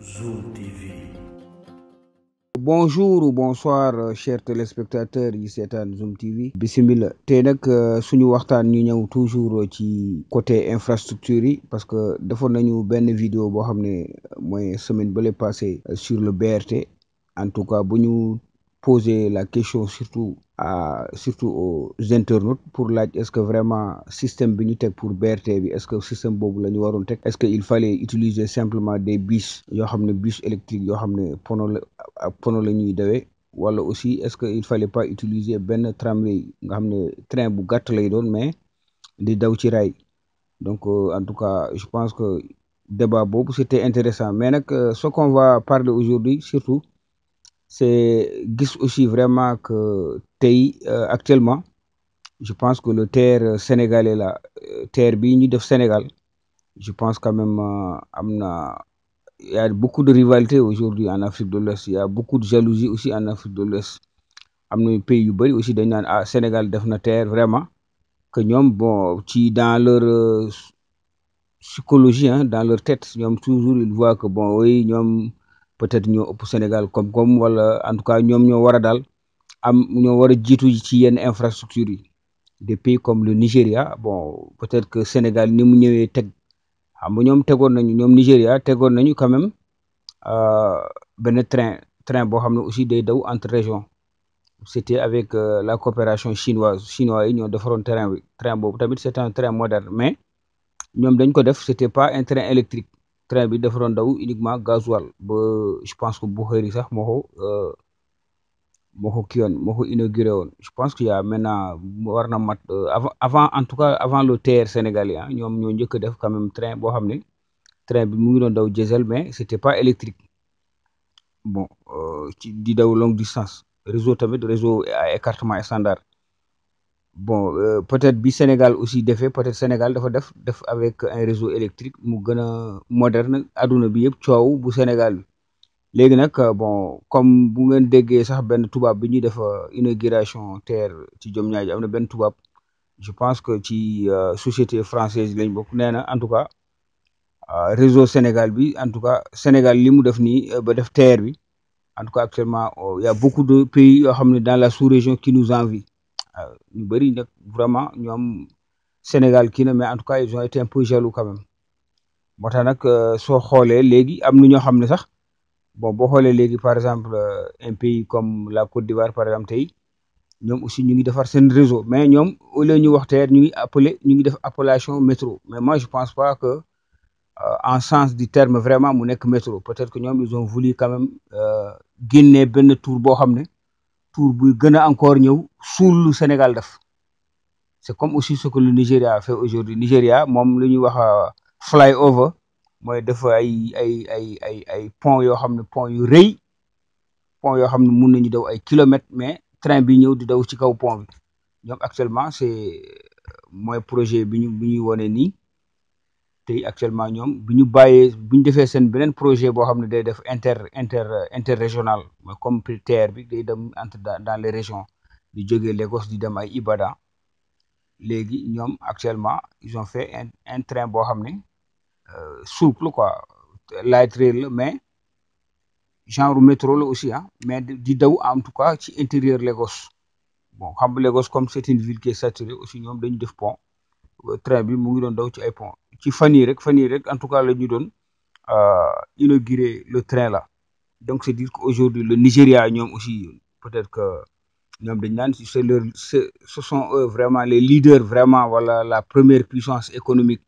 Zoom TV. Bonjour ou bonsoir chers téléspectateurs yi seetaan Zoom TV bisimila tey nag suñu waxtaan ñu ñëw toujours ci côté infrastructure yi parce que defoon nañu benn vidéo boo xam ne mooy semaine bële passé sur le BRT en tout cas bu ñu poser la question surtout aux internautes pour laaj est-ce que vraiment système bi ñu teg pour BRT bi est-ce que système boobu la ñu waroon teg est-ce que il fallait utiliser simplement des bus yoo xam ne bus électrique yoo xam ne pono la ñuy dawee wala aussi est-ce que il fallait pas utiliser benn tramway nga xam ne train bu gàtt lay doon mais di daw ci raay donc en tout cas je pense que débat boobu c'était intéressant mais nag ce qu'on va parler aujourd'hui surtout c'est gis aussi vraiment que tey actuellement je pense que le TER sénégalais là TER bii ñu def Sénégal je pense quand même il y a beaucoup de rivalité aujourd'hui en Afrique de l'Ouest il y a beaucoup de jalousie aussi en Afrique de l'Ouest am na pays yu bëri aussi dañ naan Sénégal def na TER vraiment que ñoom bon ci dans leur psychologie dans leur tête ñoom toujours ils voient que bon oui ñoom peut-être ñoo ëpp Sénégal comme wala en tout cas ñoom ñoo war a daal ñoo war a jiitu ci yenn infrastructure yi des pays comme le Nigeria bon peut-être que Sénégal ni mu ñëwee teg xam nga ñoom ñoom Nigeria tegoon nañu quand même benn train boo xam ne aussi day daw entre régions c'était avec la coopération chinois yi ñoo defaroon train boobu tamit c'est un train moderne mais ñoom dañ ko def c'était pas un train électrique train bi dafa doon daw uniquement gasoil ba je pense que Buhari sax moo ko inauguré woon je pense qu'il y a maintenant war na mat avant en tout cas avant le TER sénégalais ñoom ñoo njëkk a def quand même train boo xam ne train bi mu ngi doon daw diesel mais c'était pas électrique bon ci di daw longue distance réseau à écartement standard bon peut-être bi Sénégal aussi defee peut-être Sénégal dafa def avec un réseau électrique mu gën a moderne adduna bi yëpp coow bu Sénégal bi léegi nag bon comme bu ngeen déggee sax benn tubaab bi ñuy def inauguration TER ci Diamniadio am na benn tubaab je pense que ci société française lañ bokk nee na en tout cas réseau Sénégal bi en tout cas Sénégal li mu def nii ba def TER bi en tout cas actuellement il y a beaucoup de pays yoo xam ne dans la sous-région qui nous envient ñu bëri nag vraiment ñoom Sénégal kii na mais en tout cas ils ont été un peu jaloux quand même moo tax nag soo xoolee léegi am na ñoo xam ne sax bon boo xoolee léegi par exemple un pays comme la Côte d'Ivoire par exemple tey ñoom aussi ñu ngi defar seen réseau mais ñoom au lieu ñu wax TER ñu ngi def appellation métro mais moi je pense pas que en sens du terme vraiment mu nekk métro peut-être que ñoom ils ont voulu quand même génnee benn tour boo xam ne tour buy gën a encore ñëw suul lu Sénégal def c'est comme aussi ce que le Nigeria a fait aujourd'hui Nigeria moom lu ñuy wax flyover mooy def ay pont yoo xam ne pont yu rëy pont yoo xam ne mun nañu daw ay kilomètres mais train bi ñëw di daw ci kaw pont bi ñoom actuellement c'est mooy projet bi ñuy wone nii tey actuellement ñoom bu ñu defee seen beneen projet boo xam ne day def interrégional mooy comme TER bi day dem entre dans les régions di jógee Lagos di dem ay Ibadan léegi ñoom actuellement ils ont fait un train boo xam ne souple quoi light rail la mais genre métro la aussi mais di daw en tout cas ci intérieur Lagos bon xam nga Lagos comme c'est une ville qui est saturée aussi ñoom dañu def pont train bi mu ngi doon daw ci ay pont ci fan yii rek en tout cas la ñu doon inaugurer le train là donc c'est dire qu'aujourd'hui le Nigeria ñoom aussi peut-être que ñoom dañ naan ce sont eux vraiment les leaders vraiment wala la première puissance économique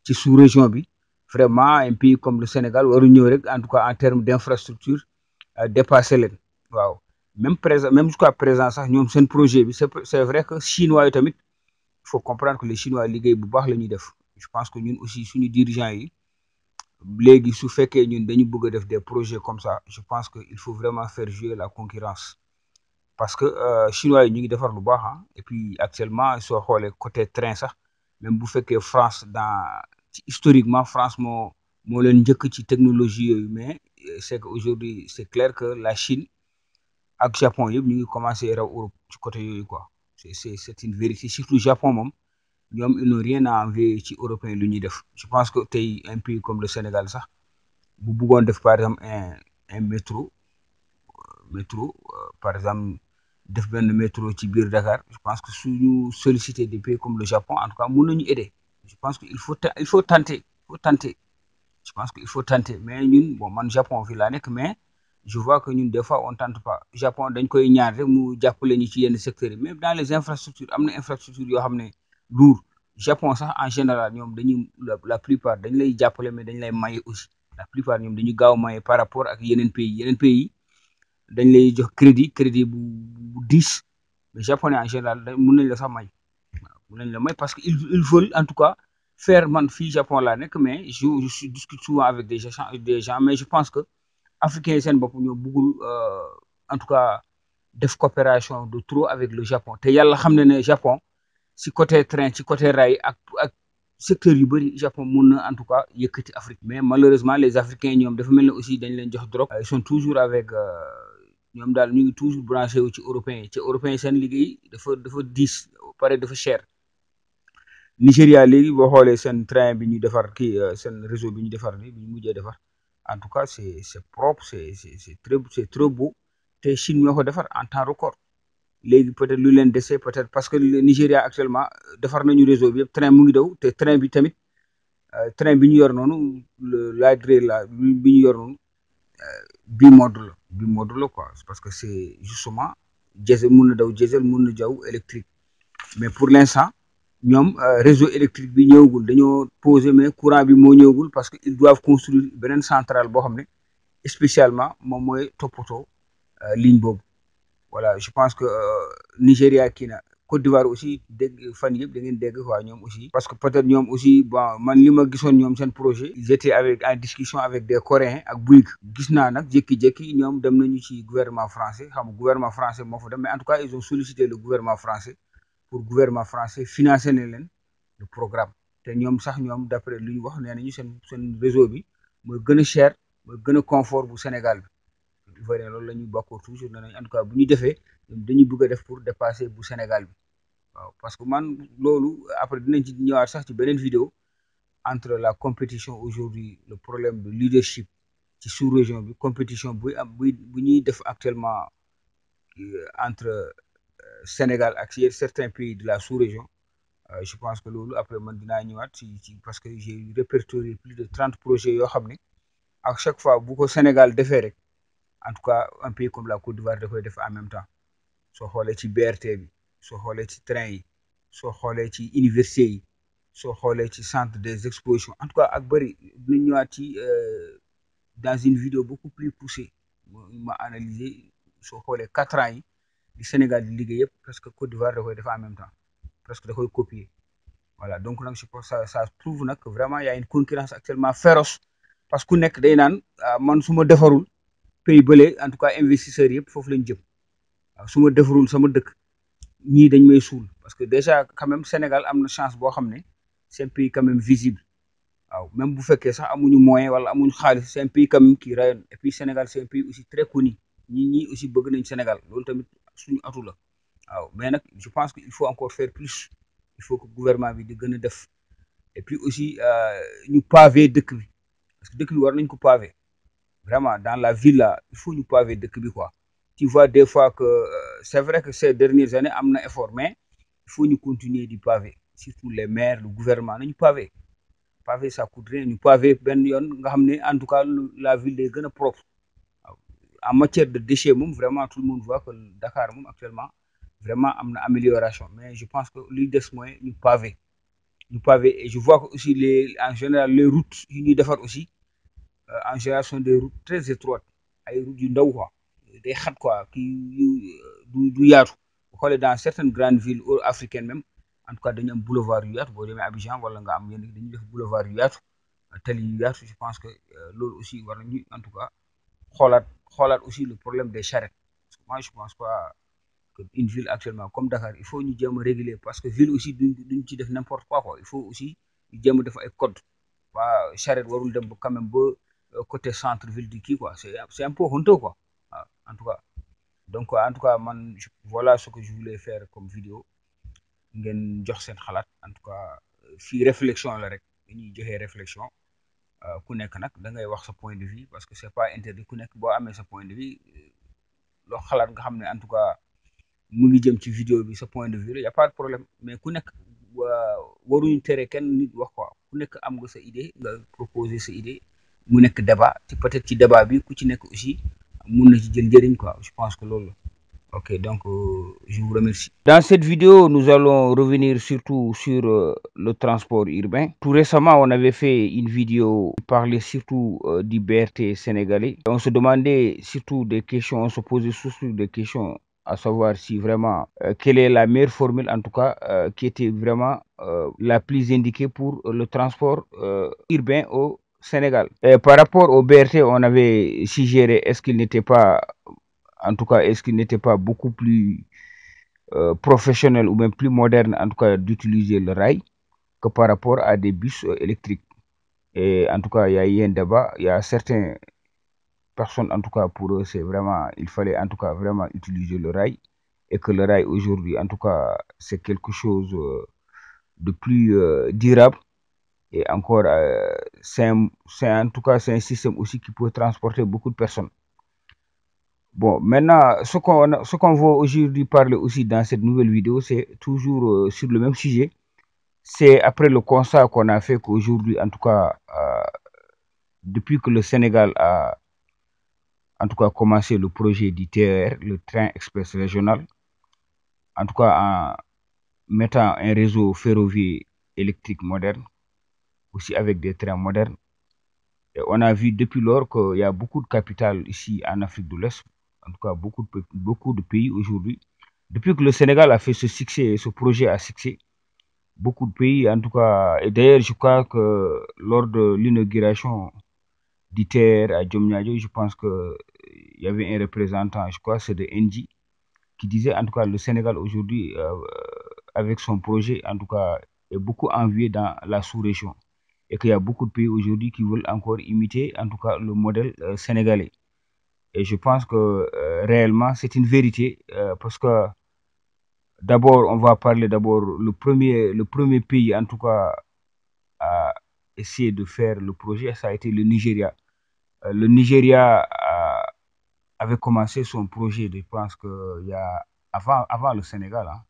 ci sous-région bi vraiment un pays comme le Sénégal waru ñëw rek en tout cas en termes d'infrastructure dépasser leen waaw même jusqu'à présent sax ñoom seen projet bi c'est vrai que chinois yi tamit il faut comprendre que les Chinois liggéey bu baax la ñuy def je pense que ñun aussi suñu dirigeants yi léegi su fekkee ñun dañu bëgg a def des projets comme ça je pense que il faut vraiment faire jouer la concurrence parce que Chinois yi ñu ngi defar lu baax et puis actuellement soo xoolee côté train sax même bu fekkee France historiquement France moo leen njëkk ci technologie yooyu mais c'est que aujourd'hui c'est clair que la Chine ak Japon yëpp ñu ngi commencé raw Europe ci côté yooyu quoi c'est une vérité surtout Japon moom ñoom ils n'ont rien à envier ci européen lu ñuy def je pense que tey un pays comme le Sénégal sax bu bëggoon def par exemple un métro par exemple def benn métro ci biir Dakar je pense que suñu solliciter des pays comme le Japon en tout cas mun nañu aider je pense que il faut tenter je pense que il faut tenter mais ñun bon man Japon fii laa nekk mais je vois que ñun des fois on tente pas Japon dañ koy ñaan rek mu jàppale ñu ci yenn secteurs yi même dans les infrastructures am na infrastructure yoo xam ne lourd Japon sax en général ñoom dañuy la plupart dañ lay jàppale mais dañ lay maye aussi la plupart ñoom dañu gaaw maye par rapport ak yeneen pays dañ lay jox crédit bu 10 mais japonais en général mun nañ la sax may mun nañ la may parce que ils veulent en tout cas faire man fii Japon laa nekk mais je discute souvent avec des gens mais je pense que africains yi seen bopp ñoo bëggul en tout cas def coopération de trop avec le Japon te yàlla xam na ne Japon ci côté train ci côté rail ak secteur yu bëri Japon mun na en tout cas yëkkati Afrique mais malheureusement les Africains ñoom dafa mel ne aussi dañ leen jox drogue ils sont toujours avec ñoom daal ñu ngi toujours branché wu ci européens yi ci européens yi seen liggéey dafa diis pare dafa cher Nigéria léegi boo xoolee seen train bi ñu defar kii seen réseau bi ñu defar ni bi ñu mujjee defar en tout cas c'est propre c'est très beau te Chine ñoo ko defar en temps record léegi peut-être lu leen dese peut-être parce que Nigéria actuellement defar nañu réseau bi yëpp train mu ngi daw te train bi tamit train bi ñu yor noonu la durée la bi ñu yor noonu bimodal la quoi parce que c'est justement diesel mun na daw diesel mun na daw électrique mais pour l'instant ñoom réseau électrique bi ñëwagul dañoo poser mais courant bi moo ñëwagul parce que ils doivent construire beneen centrale boo xam ne spécialement moom mooy toppatoo ligne boobu voilà je pense que Nigéria kii na Côte d'Ivoire aussi dégg fan yëpp da ngeen dégg quoi ñoom aussi parce que peut-être ñoom aussi bon man li ma gisoon ñoom seen projet ils étaient avec en discussion avec des Coréens ak Bouygues gis naa nag jékki-jékki ñoom dem nañu ci gouvernement français xam nga gouvernement français moo fa dem mais en tout cas ils ont sollicité le gouvernement français pour gouvernement français financer na leen le programme te ñoom sax ñoom d'après lu ñu wax nee nañu seen réseau bi mooy gën a cher mooy gën a confort bu Sénégal bi Ivoirien loolu la ñuy bokk toujours nee nañ en tout cas bu ñu defee dañuy bëgg a def pour dépasser bu Sénégal bi waaw parce que man loolu après dinañ ci ñëwaat sax ci beneen vidéo entre la compétition aujourd'hui le problème de leadership ci sous-région bi compétition buy am bu ñuy def actuellement entre Sénégal ak certains pays de la sous-région je pense que loolu après man dinaa ñëwaat ci parce que j'ai répertorié plus de 30 projets yoo xam ne à chaque fois bu ko Sénégal defee rek en tout cas un pays comme la Côte d'Ivoire da koy def en même temps soo xoolee ci BRT bi soo xoolee ci train yi soo xoolee ci université yi soo xoolee ci centre des expositions en tout cas ak bëri dinañ ñëwaat ci dans une vidéo beaucoup plus poussée ma analyser soo xoolee 4 ans yi di Sénégal di liggéey yëpp presque Côte d'Ivoire da koy def en même temps presque da koy copier voilà donc nag je pense ça prouve nag que vraiment y a une concurrence actuellement féroce parce que ku nekk day naan man su ma defarul pays bële en tout cas investisseurs yëpp foofu lañ jëm waaw su ma defarul sama dëkk ñii dañ may suul parce que déjà quand même Sénégal am na chance boo xam ne c'est un pays quand même visible waaw même bu fekkee sax amuñu moyen wala amuñu xaalis c'est un pays quand même qui rayonne et puis Sénégal c'est un pays aussi très connu ñi aussi bëgg nañ Sénégal loolu tamit suñu atu la waaw mais nag je pense que il faut encore faire plus il faut que gouvernement bi di gën a def et puis aussi ñu pavé dëkk bi parce que dëkk bi war nañ ko pavé vraiment dans la ville là il faut ñu pavé dëkk bi quoi tu vois des fois que c'est vrai que ces dernières années am na effort mais il faut ñu continuer di pavé surtout les maires le gouvernement nañu pavé ça coûte rien ñu pavé benn yoon nga xam ne en tout cas la ville day gën a propre waaw en matière de déchets moom vraiment tout le monde voit que Dakar moom actuellement vraiment am na amélioration mais je pense que li des mooy ñu pavé et je vois que aussi en général les routes yi ñuy defar aussi en général sont des routes très étroites ay routes yu ndaw quoi day xat quoi kii du yaatu bu xoolee dans certaines grandes villes africaines même en tout cas dañu am boulevard yu yaatu boo demee Abidjan wala nga am yenn dañuy def boulevard yu yaatu tali yu yaatu je pense que loolu aussi war nañu en tout cas xoolaat aussi le problème des charrettes parce que moi je pense pas que une ville actuellement comme Dakar il faut ñu jéem a réguler parce que ville aussi duñ ci def n'importe quoi il faut aussi ñu jéem a def ay code waa charrette warul dem ba quand même ba côté centre ville di kii quoi c'est un peu honteux quoi waaw en tout cas donc en tout cas man voilà ce que je voulais faire comme vidéo ngeen jox seen xalaat en tout cas fii réflexion la rek dañuy joxe réflexion ku nekk nag da ngay wax sa point de vue parce que c'est pas interdit ku nekk boo amee sa point de vue loo xalaat nga xam ne en tout cas mu ngi jëm ci vidéo bi sa point de vue la y a pas de problème mais ku nekk waruñu tere kenn nit wax quoi ku nekk am nga sa idée nga proposer sa idée mu nekk débat ci peut-être ci débat bi ku ci nekk aussi mun na ci jël njëriñ quoi je pense que loolu la. Ok, donc je vous remercie. Dans cette vidéo, nous allons revenir surtout sur le transport urbain. Tout récemment, on avait fait une vidéo qui parlait surtout du BRT sénégalais. On se demandait surtout des questions, on se posait surtout des questions à savoir si vraiment, quelle est la meilleure formule en tout cas, qui était vraiment la plus indiquée pour le transport urbain au Sénégal. Et par rapport au BRT, on avait suggéré est-ce qu'il n'était pas en tout cas, est-ce qu'il n'était pas beaucoup plus professionnel ou même plus moderne, en tout cas, d'utiliser le rail que par rapport à des bus électriques. Et en tout cas, il y a eu un débat. Il y a certaines personnes, en tout cas, pour eux, c'est vraiment, il fallait en tout cas vraiment utiliser le rail. Et que le rail aujourd'hui, en tout cas, c'est quelque chose de plus durable. Et encore, c'est en tout cas, c'est un système aussi qui peut transporter beaucoup de personnes. Bon, maintenant, ce qu'on va aujourd'hui parler aussi dans cette nouvelle vidéo, c'est toujours sur le même sujet. C'est après le constat qu'on a fait qu'aujourd'hui, en tout cas, depuis que le Sénégal a en tout cas commencé le projet du TER, le train express régional, en tout cas en mettant un réseau ferroviaire électrique moderne, aussi avec des trains modernes. Et on a vu depuis lors qu'il y a beaucoup de capital ici en Afrique de l'Est, en tout cas beaucoup de pays aujourd'hui. Depuis que le Sénégal a fait ce succès, ce projet à succès, beaucoup de pays, en tout cas, et d'ailleurs, je crois que lors de l'inauguration d'ITER à Diomniadio, je pense qu'il y avait un représentant, je crois, c'est de NG, qui disait en tout cas le Sénégal aujourd'hui, avec son projet, en tout cas, est beaucoup envié dans la sous-région. Et qu'il y a beaucoup de pays aujourd'hui qui veulent encore imiter, en tout cas, le modèle sénégalais. Et je pense que réellement, c'est une vérité, parce que d'abord, on va parler d'abord le premier pays, en tout cas, à essayer de faire le projet, ça a été le Nigeria. Le Nigeria avait commencé son projet, je pense qu'il y a avant le Sénégal. Hein.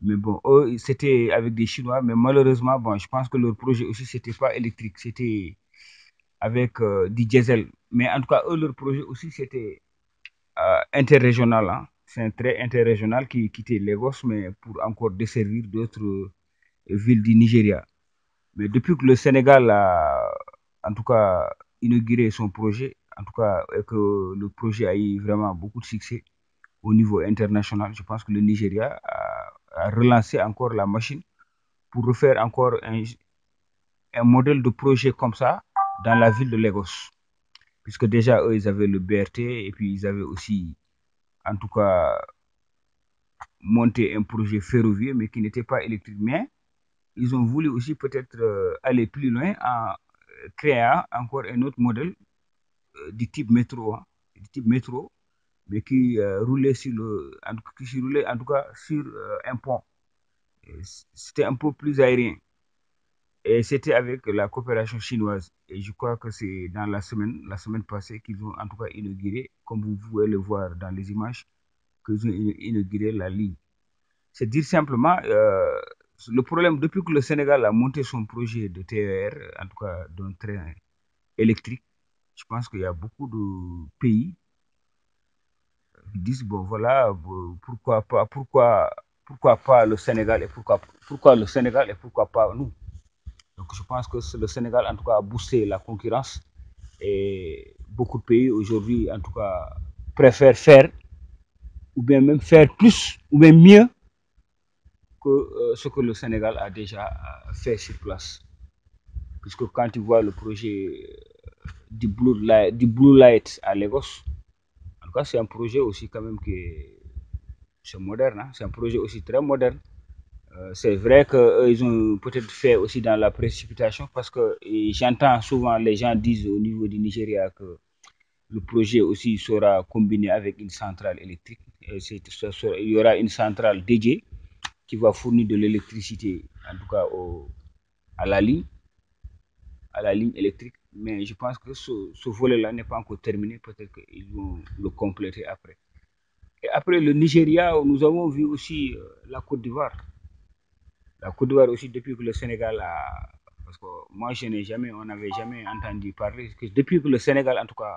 Mais bon, eux, c'était avec des Chinois, mais malheureusement, bon, je pense que leur projet aussi, c'était pas électrique, c'était avec du diesel. Mais en tout cas, eux, leur projet aussi, c'était interrégional. Hein. C'est un train interrégional qui quittait Lagos, mais pour encore desservir d'autres villes du Nigeria. Mais depuis que le Sénégal a, en tout cas, inauguré son projet, en tout cas, et que le projet a eu vraiment beaucoup de succès au niveau international, je pense que le Nigeria a relancé encore la machine pour refaire encore un modèle de projet comme ça dans la ville de Lagos. Puisque déjà, eux, ils avaient le BRT et puis ils avaient aussi, en tout cas, monté un projet ferroviaire, mais qui n'était pas électrique. Mais ils ont voulu aussi peut-être aller plus loin en créant encore un autre modèle du type métro, hein, du type métro, mais qui roulait qui roulait en tout cas sur un pont. C'était un peu plus aérien. Et c'était avec la coopération chinoise. Et je crois que c'est dans la semaine passée qu'ils ont en tout cas inauguré, comme vous pouvez le voir dans les images, qu'ils ont inauguré la ligne. C'est dire simplement, le problème, depuis que le Sénégal a monté son projet de TER, en tout cas d'un train électrique, je pense qu'il y a beaucoup de pays qui disent, bon voilà, pourquoi pas le Sénégal et pourquoi le Sénégal et pourquoi pas nous. Donc je pense que le Sénégal, en tout cas, a boosté la concurrence et beaucoup de pays aujourd'hui, en tout cas, préfèrent faire ou bien même faire plus ou même mieux que ce que le Sénégal a déjà fait sur place. Puisque quand tu vois le projet du Blue Light à Lagos, en tout cas, c'est un projet aussi quand même qui est moderne. Hein? C'est un projet aussi très moderne. C'est vrai qu'ils ont peut-être fait aussi dans la précipitation parce que j'entends souvent les gens disent au niveau du Nigeria que le projet aussi sera combiné avec une centrale électrique. Il y aura une centrale dédiée qui va fournir de l'électricité, en tout cas à la ligne. à la ligne électrique, mais je pense que ce volet-là n'est pas encore terminé. Peut-être qu'ils vont le compléter après. Et après le Nigeria, nous avons vu aussi la Côte d'Ivoire. La Côte d'Ivoire aussi, depuis que le Sénégal a... Parce que moi, on n'avait jamais entendu parler. Que depuis que le Sénégal, en tout cas,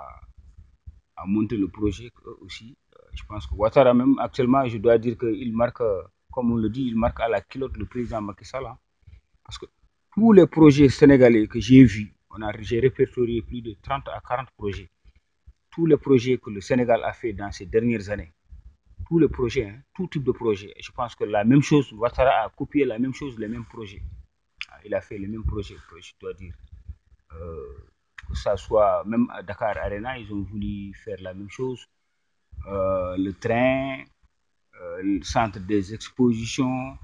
a monté le projet, eux aussi, je pense que Ouattara, même actuellement, je dois dire qu'il marque, comme on le dit, il marque à la culotte le président Macky Sall. Hein. Parce que tous les projets sénégalais que j'ai vus, j'ai répertorié plus de 30 à 40 projets. Tous les projets que le Sénégal a fait dans ces dernières années, tous les projets, hein, tout type de projet. Je pense que la même chose, Ouattara a copié la même chose, les mêmes projets. Il a fait les mêmes projets, je dois dire. Que ça soit même à Dakar Arena, ils ont voulu faire la même chose. Le train, le centre des expositions,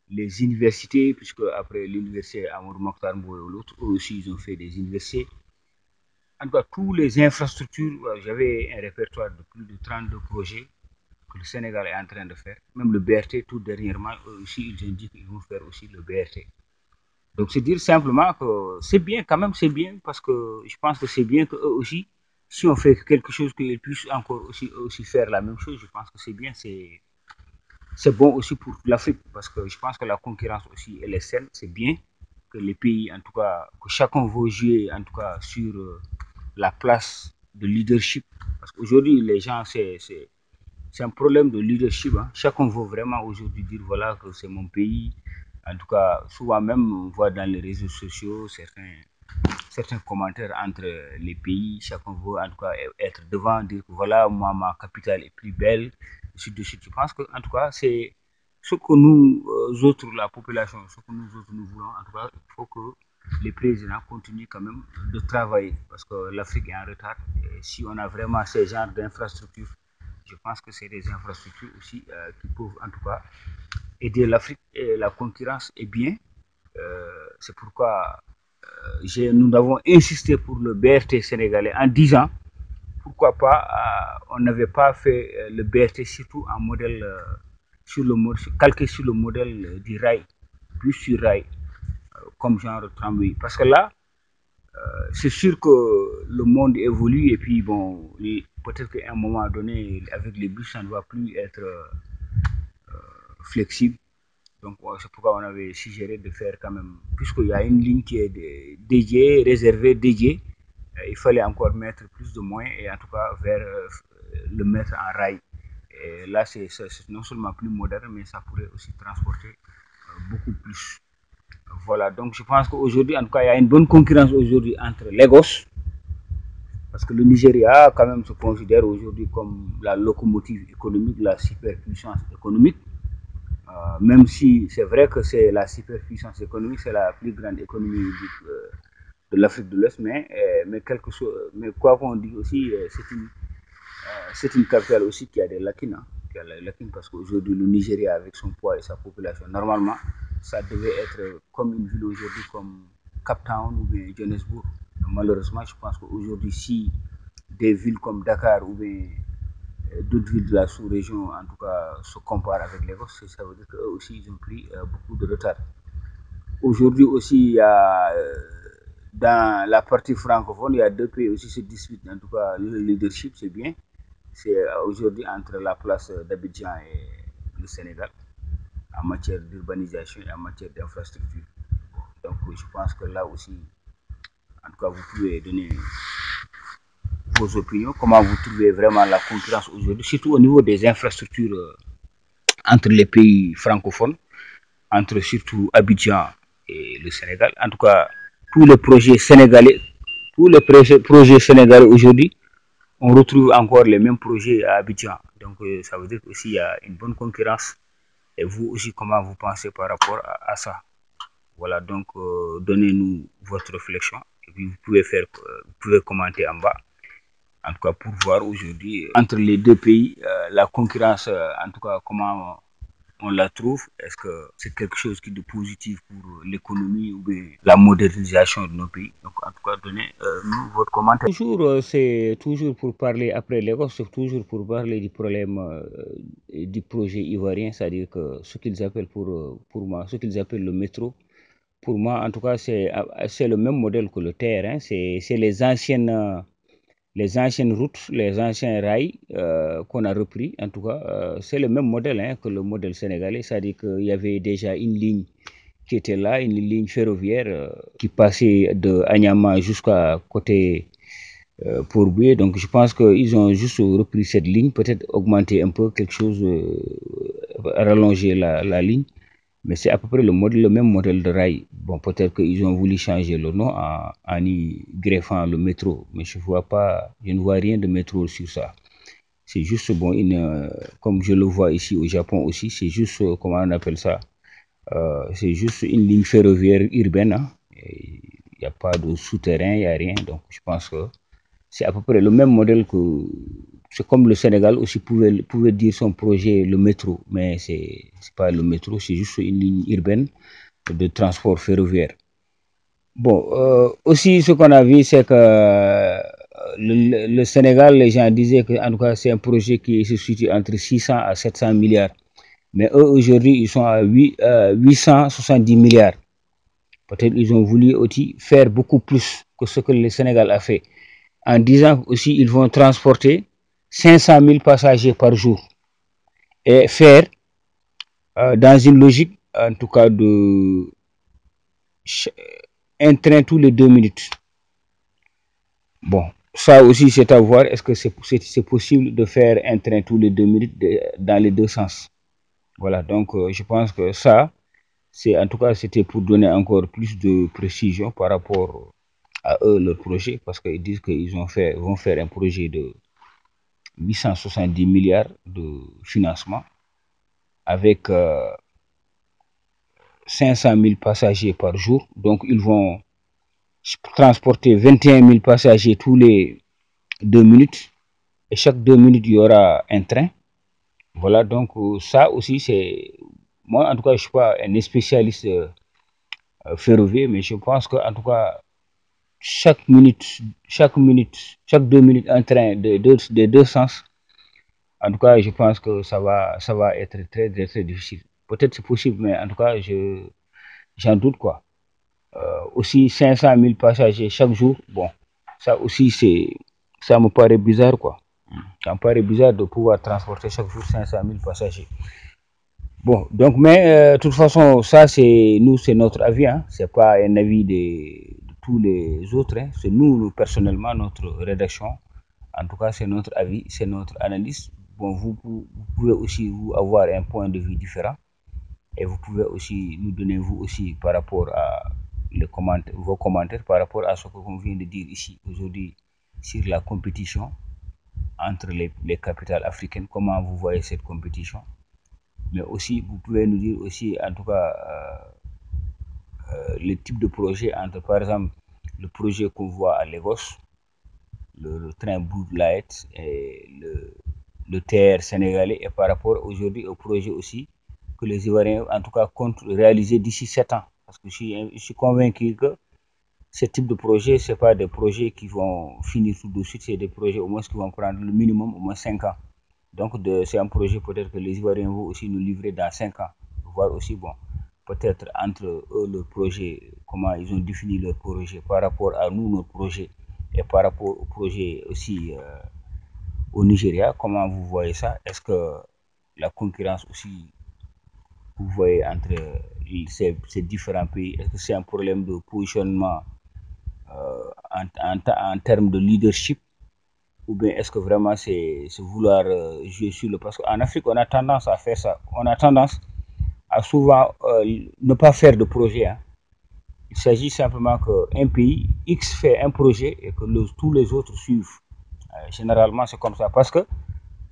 les universités, puisque après l'université Amadou Mokhtar Mbowe ou l'autre, eux aussi, ils ont fait des universités. En tout cas, toutes les infrastructures, j'avais un répertoire de plus de 32 projets que le Sénégal est en train de faire. Même le BRT, tout dernièrement, eux aussi, ils ont dit qu'ils vont faire aussi le BRT. Donc, c'est dire simplement que c'est bien, quand même, c'est bien, parce que je pense que c'est bien qu'eux aussi, si on fait quelque chose, qu'ils puissent encore aussi faire la même chose, je pense que c'est bien, c'est bon aussi pour l'Afrique, parce que je pense que la concurrence aussi, elle est saine, c'est bien que les pays, en tout cas, que chacun veut jouer, en tout cas, sur la place de leadership. Parce qu'aujourd'hui, les gens, c'est un problème de leadership. Hein. Chacun veut vraiment aujourd'hui dire, voilà, que c'est mon pays. En tout cas, souvent même, on voit dans les réseaux sociaux certains commentaires entre les pays. Chacun veut en tout cas être devant, dire que voilà, moi, ma capitale est plus belle. De suite. Je pense que, en tout cas, c'est ce que nous autres, la population, ce que nous autres, nous voulons. En tout cas, il faut que les présidents continuent quand même de travailler parce que l'Afrique est en retard. Et si on a vraiment ces genres d'infrastructures, je pense que c'est des infrastructures aussi qui peuvent en tout cas aider l'Afrique. Et la concurrence est bien. C'est pourquoi nous avons insisté pour le BRT sénégalais en disant pourquoi pas on n'avait pas fait le BRT surtout en modèle calqué sur le modèle du rail, plus sur rail, comme genre tramway. Parce que là, c'est sûr que le monde évolue et puis bon, peut-être qu'à un moment donné, avec les bus, ça ne va plus être flexible. Donc, c'est pourquoi on avait suggéré de faire quand même, puisqu'il y a une ligne qui est dédiée, réservée, dédiée, il fallait encore mettre plus de moyens et en tout cas vers le mettre en rail. Et là, c'est non seulement plus moderne, mais ça pourrait aussi transporter beaucoup plus. Voilà, donc je pense qu'aujourd'hui, en tout cas, il y a une bonne concurrence aujourd'hui entre Lagos, parce que le Nigeria, quand même, se considère aujourd'hui comme la locomotive économique, la superpuissance économique. Même si c'est vrai que c'est la superpuissance économique, c'est la plus grande économie de l'Afrique de l'Ouest, mais quoi qu'on dise aussi, c'est une capitale aussi qui a des lacunes. Hein, qui a des lacunes parce qu'aujourd'hui, le Nigeria, avec son poids et sa population, normalement, ça devait être comme une ville aujourd'hui, comme Cap Town ou bien Johannesburg. Malheureusement, je pense qu'aujourd'hui, si des villes comme Dakar ou bien d'autres villes de la sous-région, en tout cas, se comparent avec Lagos, ça veut dire qu'eux aussi, ils ont pris beaucoup de retard. Aujourd'hui aussi, il y a, dans la partie francophone, il y a deux pays aussi qui se disputent. En tout cas, le leadership, c'est bien. C'est aujourd'hui entre la place d'Abidjan et le Sénégal en matière d'urbanisation et en matière d'infrastructure. Donc, je pense que là aussi, en tout cas, vous pouvez donner vos opinions, comment vous trouvez vraiment la concurrence aujourd'hui, surtout au niveau des infrastructures entre les pays francophones, entre surtout Abidjan et le Sénégal. En tout cas, tous les projets sénégalais, tous les projets sénégalais aujourd'hui, on retrouve encore les mêmes projets à Abidjan. Donc, ça veut dire qu'il y a une bonne concurrence. Et vous aussi, comment vous pensez par rapport à ça? Voilà, donc donnez-nous votre réflexion. Et puis, vous pouvez commenter en bas. En tout cas, pour voir aujourd'hui, entre les deux pays, la concurrence, en tout cas, comment on la trouve. Est-ce que c'est quelque chose qui est de positif pour l'économie ou bien la modernisation de nos pays? Donc, en tout cas, donnez-nous votre commentaire. Toujours, c'est toujours pour parler, après Lagos, c'est toujours pour parler du problème du projet ivoirien, c'est-à-dire que ce qu'ils appellent pour moi, ce qu'ils appellent le métro, Pour moi, en tout cas, c'est le même modèle que le TER, hein. C'est les anciennes routes, les anciens rails qu'on a repris. En tout cas, c'est le même modèle, hein, que le modèle sénégalais. C'est-à-dire qu'il y avait déjà une ligne qui était là, une ligne ferroviaire qui passait de Anyama jusqu'à côté Port-Bouillet. Donc je pense qu'ils ont juste repris cette ligne, peut-être augmenter un peu quelque chose, rallonger la ligne. Mais c'est à peu près le même modèle de rail. Bon, peut-être qu'ils ont voulu changer le nom en y greffant le métro, mais je ne vois rien de métro sur ça. C'est juste, bon, comme je le vois ici au Japon aussi, c'est juste, comment on appelle ça, c'est juste une ligne ferroviaire urbaine, hein. Il n'y a pas de souterrain, il n'y a rien. Donc je pense que c'est à peu près le même modèle que. C'est comme le Sénégal aussi pouvait dire son projet, le métro, mais c'est pas le métro, c'est juste une ligne urbaine de transport ferroviaire. Bon, aussi ce qu'on a vu, c'est que le Sénégal, les gens disaient que en tout cas, c'est un projet qui se situe entre 600 à 700 milliards. Mais eux, aujourd'hui, ils sont à 870 milliards. Peut-être qu'ils ont voulu aussi faire beaucoup plus que ce que le Sénégal a fait. En disant aussi ils vont transporter 500 000 passagers par jour et faire dans une logique, en tout cas, de un train tous les 2 minutes. Bon, ça aussi, c'est à voir. Est-ce que c'est possible de faire un train tous les 2 minutes dans les deux sens? Voilà, donc je pense que ça, en tout cas, c'était pour donner encore plus de précision par rapport à eux, leur projet, parce qu'ils disent qu'ils vont faire un projet de 870 milliards de financement avec 500 000 passagers par jour. Donc, ils vont transporter 21 000 passagers tous les 2 minutes. Et chaque 2 minutes, il y aura un train. Voilà, donc ça aussi, c'est. Moi, en tout cas, je ne suis pas un spécialiste ferroviaire, mais je pense qu'en tout cas, chaque minute, chaque 2 minutes, un train de deux sens. En tout cas, je pense que ça va être très, très, très difficile. Peut-être c'est possible, mais en tout cas, j'en doute, quoi. Aussi 500 000 passagers chaque jour, bon, ça aussi, ça me paraît bizarre, quoi. Ça me paraît bizarre de pouvoir transporter chaque jour 500 000 passagers. Bon, donc, mais de toute façon, ça, c'est notre avis, hein. C'est pas un avis de tous les autres, hein. C'est nous, personnellement, notre rédaction. En tout cas, c'est notre avis, c'est notre analyse. Bon, vous pouvez aussi vous avoir un point de vue différent et vous pouvez aussi nous donner vous aussi par rapport à vos commentaires par rapport à ce que l'on vient de dire ici aujourd'hui sur la compétition entre les capitales africaines. Comment vous voyez cette compétition? Mais aussi, vous pouvez nous dire aussi, en tout cas, le type de projet entre, par exemple, le projet qu'on voit à Lagos, le train Blue Light et le TR sénégalais, et par rapport aujourd'hui au projet aussi que les Ivoiriens, en tout cas, comptent réaliser d'ici 7 ans. Parce que je suis convaincu que ce type de projet, ce n'est pas des projets qui vont finir tout de suite, c'est des projets au moins qui vont prendre le minimum au moins 5 ans. Donc, c'est un projet peut-être que les Ivoiriens vont aussi nous livrer dans 5 ans. Voir aussi, bon, peut-être entre eux, leur projet, comment ils ont défini leur projet par rapport à nous, notre projet, et par rapport au projet aussi au Nigeria. Comment vous voyez ça? Est-ce que la concurrence aussi, vous voyez entre ces différents pays, est-ce que c'est un problème de positionnement en termes de leadership, ou bien est-ce que vraiment c'est vouloir jouer sur le... Parce qu'en Afrique, on a tendance à faire ça. On a tendance à souvent ne pas faire de projet, hein. Il s'agit simplement qu'un pays X fait un projet et que tous les autres suivent. Généralement, c'est comme ça. Parce que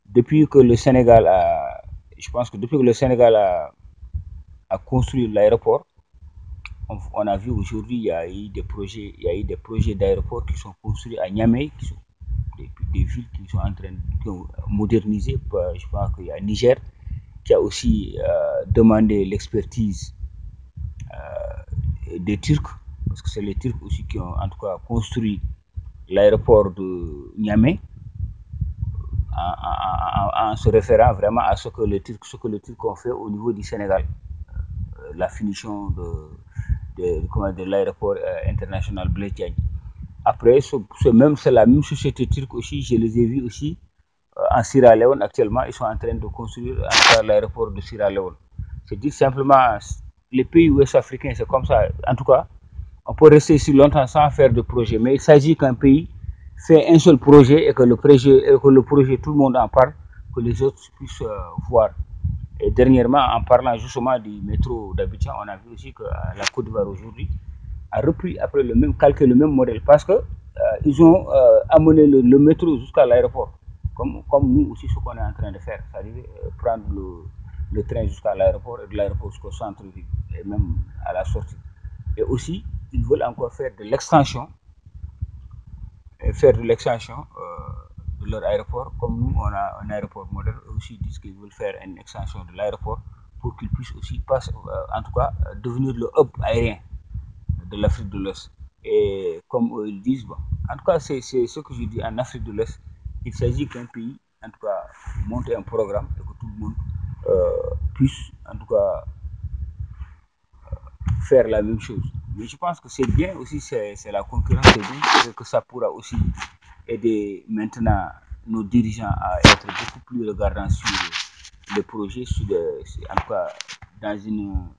depuis que le Sénégal a... Je pense que depuis que le Sénégal a construit l'aéroport, on a vu aujourd'hui, il y a eu des projets d'aéroport qui sont construits à Niamey, qui sont des villes qui sont en train de moderniser. Je pense qu'il y a Niger qui a aussi demandé l'expertise des Turcs, parce que c'est les Turcs aussi qui ont en tout cas construit l'aéroport de Niamey en se référant vraiment à ce que les Turcs ont fait au niveau du Sénégal. La finition de l'aéroport international Blaise Diagne. Après, c'est la même société turque aussi, je les ai vus aussi en Sierra Leone actuellement, ils sont en train de construire l'aéroport de Sierra Leone. C'est dit simplement, les pays ouest-africains, c'est comme ça. En tout cas, on peut rester si longtemps sans faire de projet, mais il s'agit qu'un pays fait un seul projet et que le projet, tout le monde en parle, que les autres puissent voir. Et dernièrement, en parlant justement du métro d'Abidjan, on a vu aussi que la Côte d'Ivoire aujourd'hui a repris après calqué le même modèle parce que ils ont amené le métro jusqu'à l'aéroport, comme nous aussi ce qu'on est en train de faire, c'est-à-dire prendre le train jusqu'à l'aéroport et de l'aéroport jusqu'au centre-ville et même à la sortie. Et aussi, ils veulent encore faire de l'extension de leur aéroport, comme nous on a un aéroport moderne. Eux aussi disent qu'ils veulent faire une extension de l'aéroport pour qu'ils puissent aussi passer, en tout cas devenir le hub aérien de l'Afrique de l'Ouest. Et comme eux ils disent, bon, en tout cas c'est ce que je dis, en Afrique de l'Ouest, il s'agit qu'un pays, en tout cas, monter un programme et que tout le monde puisse, en tout cas, faire la même chose. Mais je pense que c'est bien aussi, c'est la concurrence, c'est bien, que ça pourra aussi aider maintenant nos dirigeants à être beaucoup plus regardants sur le projet, en tout cas dans une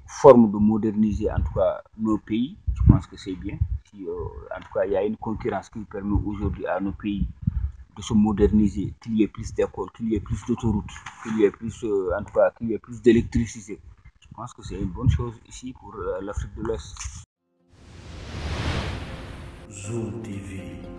forme de moderniser en tout cas nos pays. Je pense que c'est bien. Si, en tout cas, il y a une concurrence qui permet aujourd'hui à nos pays de se moderniser, qu'il y ait plus d'écoles, qu'il y ait plus d'autoroutes, qu'il y ait plus, en tout cas, qu'il y ait plus d'électricité. Je pense que c'est une bonne chose ici pour l'Afrique de l'Ouest. Zoom TV.